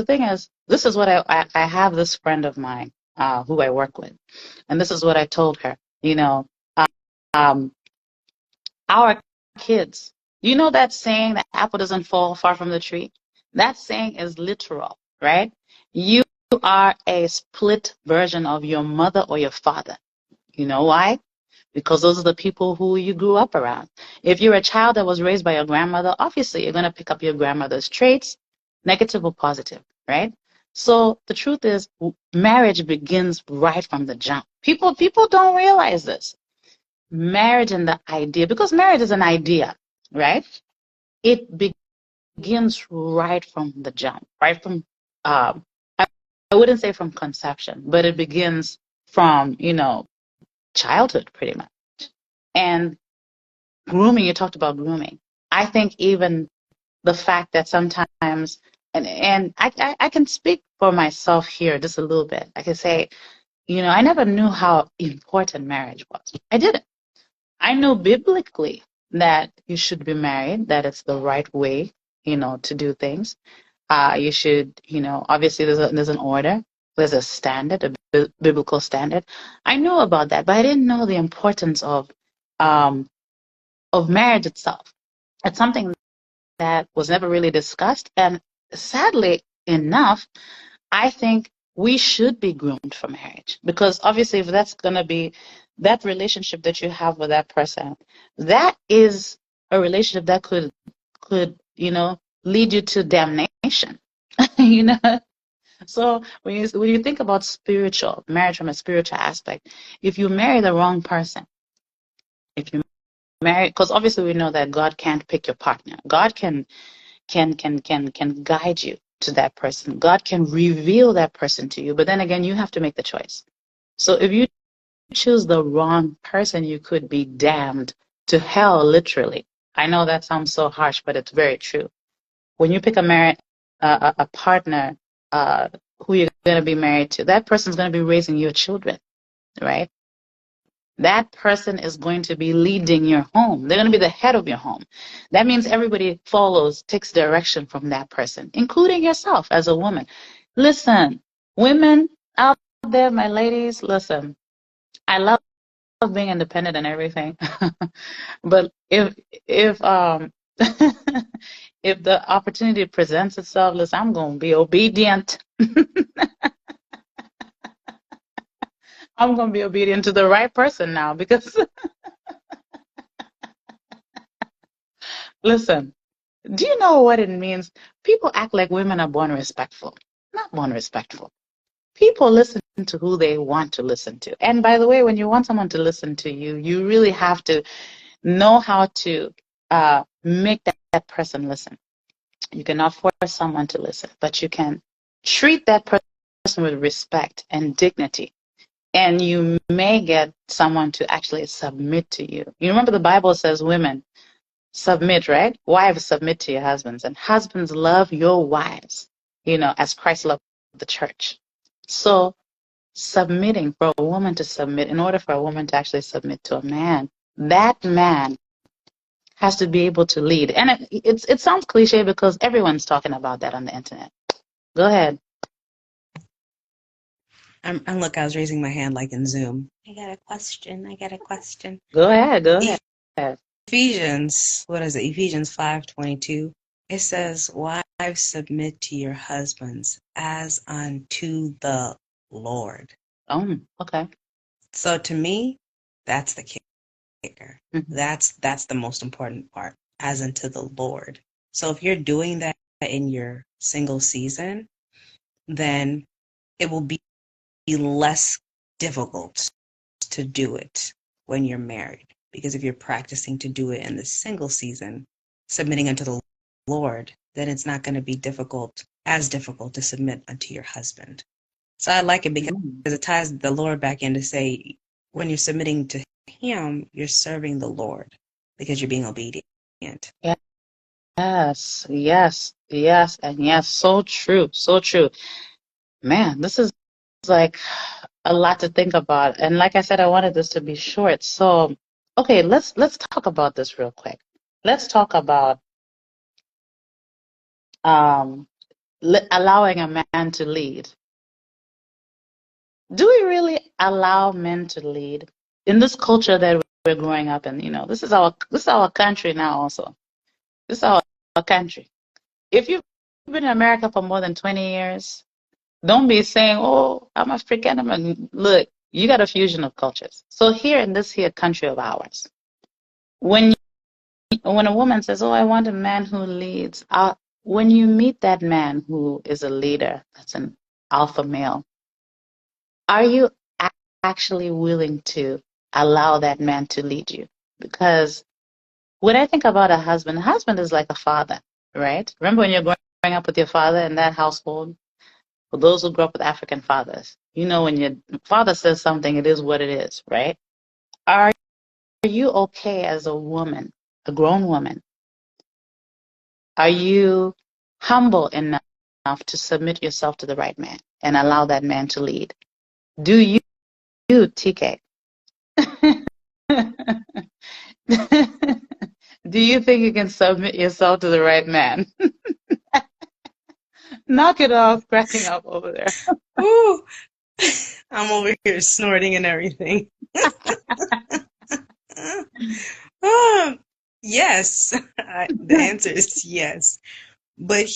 thing is, this is what I have this friend of mine who I work with, and this is what I told her. Um, our kids, you know that saying that apple doesn't fall far from the tree? That saying is literal, right? You are a split version of your mother or your father. You know why? Because those are the people who you grew up around. If you're a child that was raised by your grandmother, obviously you're going to pick up your grandmother's traits, negative or positive, right? So the truth is, marriage begins right from the jump. People don't realize this. Marriage and the idea, because marriage is an idea, right? It begins right from the jump, right from, I, I wouldn't say from conception, but it begins from, childhood pretty much. And grooming, you talked about grooming. I think even the fact that sometimes, and I can speak for myself here just a little bit. I can say, I never knew how important marriage was. I didn't. I know biblically that you should be married, that it's the right way, to do things. You should, obviously there's an order, there's a standard, a biblical standard. I knew about that, but I didn't know the importance um, of marriage itself. It's something that was never really discussed, and sadly enough, I think we should be groomed for marriage, because obviously if that's going to be that relationship that you have with that person, that is a relationship that could lead you to damnation. you know so when you think about spiritual marriage from a spiritual aspect, if you marry the wrong person, if you marry, because obviously we know that God can't pick your partner. God can guide you to that person. God can reveal that person to you, but then again, you have to make the choice. So if you choose the wrong person, you could be damned to hell, literally. I know that sounds so harsh, but it's very true. When you pick a partner, who you're going to be married to, that person's going to be raising your children, right? That person is going to be leading your home. They're going to be the head of your home. That means everybody takes direction from that person, including yourself as a woman. Listen, women out there, my ladies, listen, I love being independent and everything. But if if the opportunity presents itself, listen, I'm going to be obedient. I'm going to be obedient to the right person now, because listen, do you know what it means? People act like women are born respectful. Not born respectful. People listen to who they want to listen to. And by the way, when you want someone to listen to you, you really have to know how to make that person listen. You cannot force someone to listen, but you can treat that person with respect and dignity. And you may get someone to actually submit to you. You remember the Bible says, women, submit, right? Wives, submit to your husbands. And husbands, love your wives, as Christ loved the church. So submitting, for a woman to submit, in order for a woman to actually submit to a man, that man has to be able to lead. And it sounds cliche because everyone's talking about that on the internet. Go ahead. Look, I was raising my hand like in Zoom. I got a question. Go ahead. Ephesians, what is it? Ephesians 5:22. It says, wives, submit to your husbands as unto the Lord. Oh, okay. So to me, that's the kicker. Mm-hmm. That's the most important part, as unto the Lord. So if you're doing that in your single season, then it will be less difficult to do it when you're married. Because if you're practicing to do it in the single season, submitting unto the Lord, then it's not going to be as difficult to submit unto your husband. So I like it because it ties the Lord back in to say, when you're submitting to him, you're serving the Lord because you're being obedient. Yes, and yes. So true. Man, this is like a lot to think about. And like I said, I wanted this to be short. So, okay, let's talk about this real quick. Let's talk about allowing a man to lead. Do we really allow men to lead in this culture that we're growing up in? This is our country now. Also, this is our country. If you've been in America for more than 20 years, don't be saying, "Oh, I'm African." Look, you got a fusion of cultures. So here in this here country of ours, when when a woman says, "Oh, I want a man who leads," when you meet that man who is a leader, that's an alpha male, are you actually willing to allow that man to lead you? Because when I think about a husband is like a father, right? Remember when you're growing up with your father in that household? For those who grew up with African fathers, when your father says something, it is what it is, right? Are you okay as a woman, a grown woman? Are you humble enough to submit yourself to the right man and allow that man to lead? Do you, TK? Do you think you can submit yourself to the right man? Knock it off, cracking up over there. Ooh, I'm over here snorting and everything. Yes, the answer is yes. But